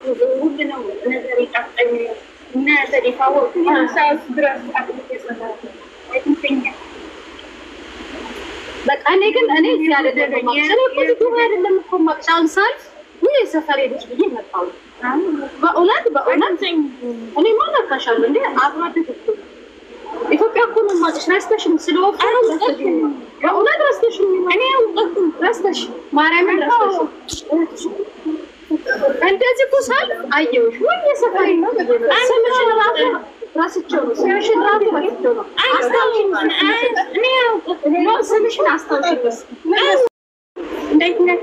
ሁሉንም ነገር ይጣጣኝ እና ተዲፋው ሳውስ ድረስ አጥቂሰና አይተኛ በቃ እኔ ግን እኔ ያለደረኝ እኔ እኮ አይደለም እኮ ማጫን ሳልፍ ምን የሰፈሬ ልጅ ብዬ መጣሁ በእውነት እኔ ማለት ካሻለ እንዴ አብራችሁ ኢትዮጵያ እኮ ነው ማጥሽ ራስተሽም ስለወፈረ በእውነት ራስተሽም እኔ ራስተሽ ማርያምን ራስተሽ እንደዚህ እኮ ሳል አየሁሽ ወይ የሰፈሬ ነው ሰምሽ ራስቸው ነው ሰምሽን ራስቸው ነው አስታውሽ እኔ ነው ሰምሽን አስታውሽ እንዴት ነው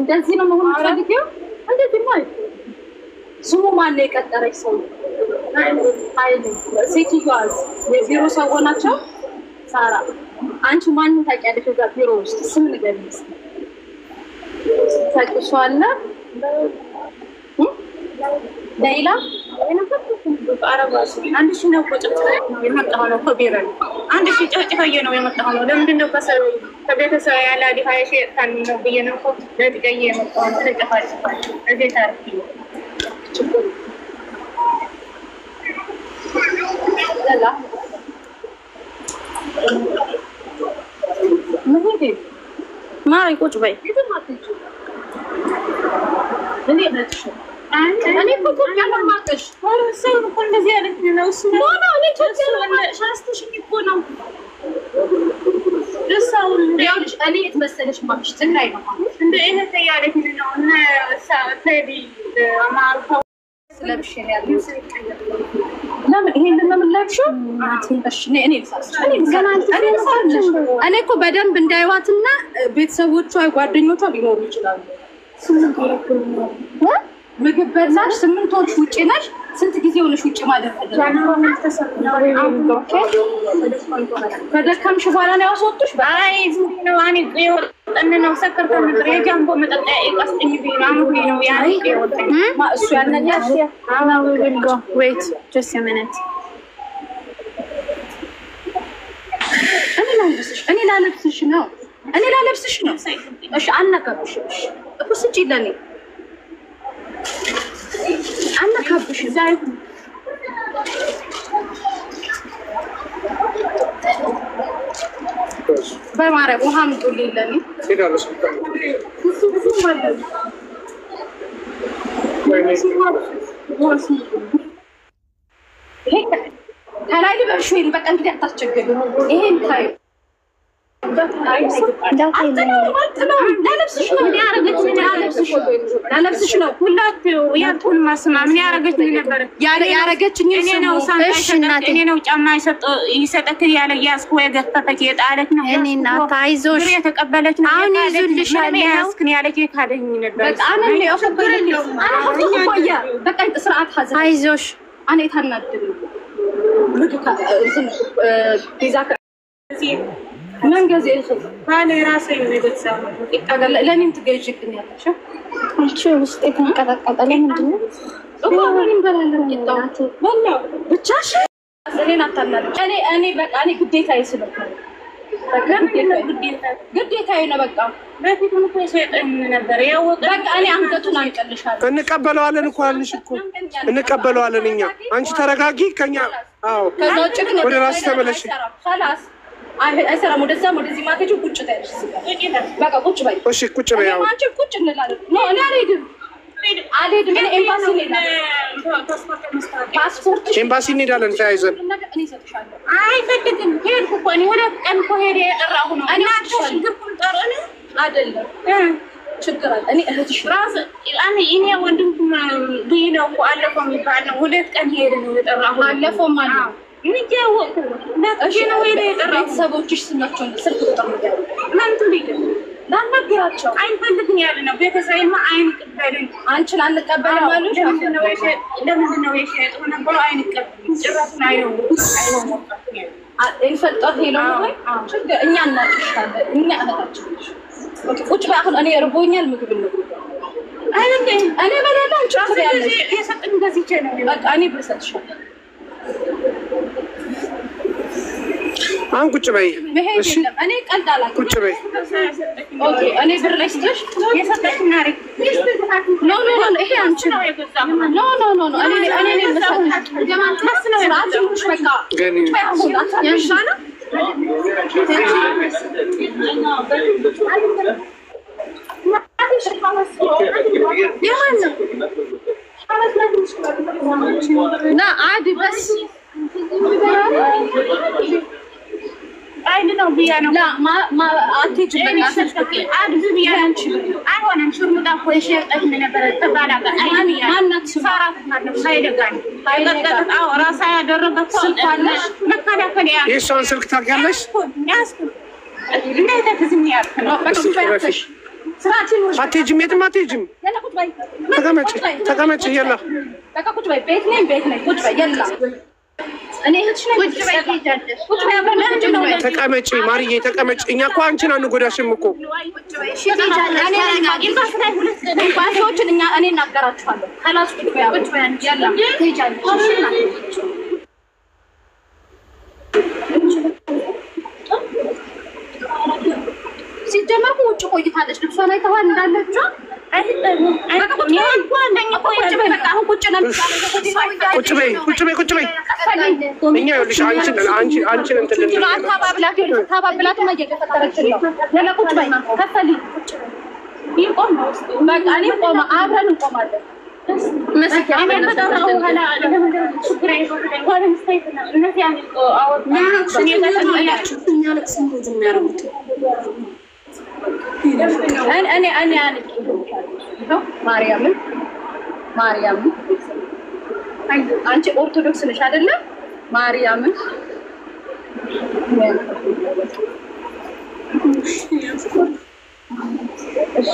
እንደዚህ ነው መሆን ፈልጌው እንዴት ነው ስሙ ማን ነው የቀጠረች ሰው አይደል ሴትዮዋስ የቢሮ ሰው ናቸው ሳራ አንቺ ማን ታውቂያለሽ እዛ ቢሮ ውስጥ ስም ንገሪኝ ታውቂዋለሽ ሌላ አረባስ አንድ ሺህ ነው ቁጥር የመጣው ነው ኮቢራ አንድ ሺህ ጨጭፈየ ነው የመጣው ነው ለምን ነው ከቤተሰብ ያለ ዲፋይ ሸጣን ነው በየነው ለጥቂያ የመጣው ተጨፋጭ እዚህ ታርኪ ላ ምን ማይ ቁጭ በይ እኔ ነጥሽ እኔ እኮ ያለማቀሽ ወርሰው እኮ እንደዚህ አይነት ነው ነው እኔ ተጨለማሽ አስተሽኝ እኮ ነው ደሳው ያውልሽ እኔ የተመሰለሽ ማክሽ ትግራይ ነው እንደ እኔ ተያለኝ ነው እና ሳተዲ አማርኮ ስለብሽ ያለው ለምን ይሄንን ለምን ለብሽው እሺ እኔ እኔ እኮ በደንብ እንዳይዋትና ቤተሰቦቿ ጓደኞቿ ቢኖሩ ይችላሉ ስምንት ወር ምግብ በላሽ 8 ወር ውጪ ነሽ ስንት ጊዜ ሆነሽ ውጪ ማለት ከደከምሽ በኋላ ነው ያወጡሽ አይ ዝም ነው አኔ ነው ሰከርኩ ነበር የጃምቦ መጠጣ ይቀስጥኝ ቢራም ነው ያኔ ይወጣኝ እሱ ያነኛሽ we will go wait just a minute እኔ ላለብስሽ ነው እሺ አናቀብሽ እኮ ስጪ ለኔ አናቀብሽ ዛይ በማረ ውሃም ጡልልኝ ሲዳለሽ ማለት ከላይ ልበሽኝ በቃ እንግዲህ አታስቸግሪ ይሄን ታይ ለለብስሽ ነው ሁላችሁ ያንቱን ማስማ ምን ያረጋችኝ ነበር ያረጋችኝ እኔ ነው ጫማ ይሰጠክ ያለ ያስኩ የገፈፈች የጣለች ነው እኔና ታይዞሽ የተቀበለች ነው አሁን ይዙልሻል ያስክን ያለች ካደኝ ነበር በጣም ነው ያፈቀረኝ በቃ ስርዓት ሀዘን ታይዞሽ እኔ ታናድኝ ምድካ ቢዛ ምን ገዜሽ ታኔ ራሴ ቤተሰብ ይቀበል ለኔም ትገዥልኝ ያለሽ አንቺ ውስጥ የተንቀጠቀጠ ለምንድን ነው ጾማውን በላለን ይጣውት ወላሂ ብቻሽ እኔን አታናድኝ እኔ በቃ እኔ ግዴታዬ ስለሆነ ግዴታዬ ነው በቃ በፊቱን እኮ ሰይጣን ነበር ያወቀ በቃ እኔ አንገቱን አንቀልሻለሁ እንቀበለዋለን እኮ አልሽ እኮ እንቀበለዋለን እኛ አንቺ ተረጋጊ ከኛ አዎ ከዛውጭ ግን ወደ ራስ ተመለሽ خلاص አይሰራም ወደዛም ወደዚህ ማከጁ ቁጭ ታይሽ በቃ ቁጭ በይ እሺ ቁጭ በይ አሁን አንቺ ቁጭ እንላለን ነው እኔ አልሄድም እኔ ኤምባሲ ፓስፖርት ኤምባሲ እንሄዳለን ተያይዘን እኔ ሰጥሻለሁ አይፈልግም ሄድኩ እኮ እኔ ወደ ቀን እኮ ሄደ የጠራሁ ነው እኔ አትሽግርኩም ጠራኔ አይደለም ችግር አለ እኔ እህትሽ ራስ እኔ ወንድም ቢለው እኮ አለፈው የሚባል ነው ሁለት ቀን ሄደ ነው የጠራሁ አለፈው ማለት ንጃው ለጥቂ ነው የጠራሁ ሰቦችሽ ስናቸው ስልክ ቁጥር ነው ማንቱ ሊገ ላናግራቸው አይፈልግም ያለ ነው ቤተሰብማ አይንቀበልን አንቺን አንቀበልም ማለት ለምን ነው የሸጠው ነበር አይንቀበል ጭራሽን አይሆን እንፈልጣት ይላል ችግር እኛ እናጥሻለን እኛ እህታችን ቁጭ ባሁን እኔ እርቦኛል ምግብ ነው አይደለም እኔ በላላ አንቺ ያለሽ የሰጠኝ እንደዚህ ነው በቃ እኔ ብሰጥሻለሁ አሁን ቁጭ በይ እሺ እኔ ቀልድ አላውቅም ቁጭ በይ ኦኬ እኔ ብር ላይ ስትሽ የሰጠኝ ናሪ ኖ ኖ ኖ ይሄ አንቺ ነው ኖ ኖ ኖ ኖ እኔ መስራት ጀማል ታስነው ያላችሁ በቃ ያሻና لا عادي بس عادي لو بيانو لا ما أتيجي بقى عادي بيانو أنا نشوف مدافع شيء أجمل نبرة تبارك ما نتصرف صارت ما نخيل كان قد أو راسها دربت سلطانش ما كان كذا إيش صار سلك تاكلش ياسكت ليه تكذبني أكثر أتيجي ميت ما تيجي يلا كنت باي تكمل يلا بقى كنت باي بيتنا كنت باي يلا እኔ ተቀመጪ ማርዬ ተቀመጪ። እኛ እኮ አንቺን አንጎዳሽም እኮ ባሾችን እኔ እናገራችኋለሁ። ከላስ ሲጀመር ውጭ ቆይታለች። ልብሷን አይተዋል እንዳለችው ቁጭ በይ እኛ ይኸውልሽ አንቺን እንትን ታባብላት ነው እየተፈጠረችን ነው። ያለ ቁጭ በይ ከፈሊ ይቆም በቃ እኔ ቆማ አብረን እንቆማለን። እኔ ማርያምን አንቺ ኦርቶዶክስ ነሽ አይደለ? ማርያምን እሺ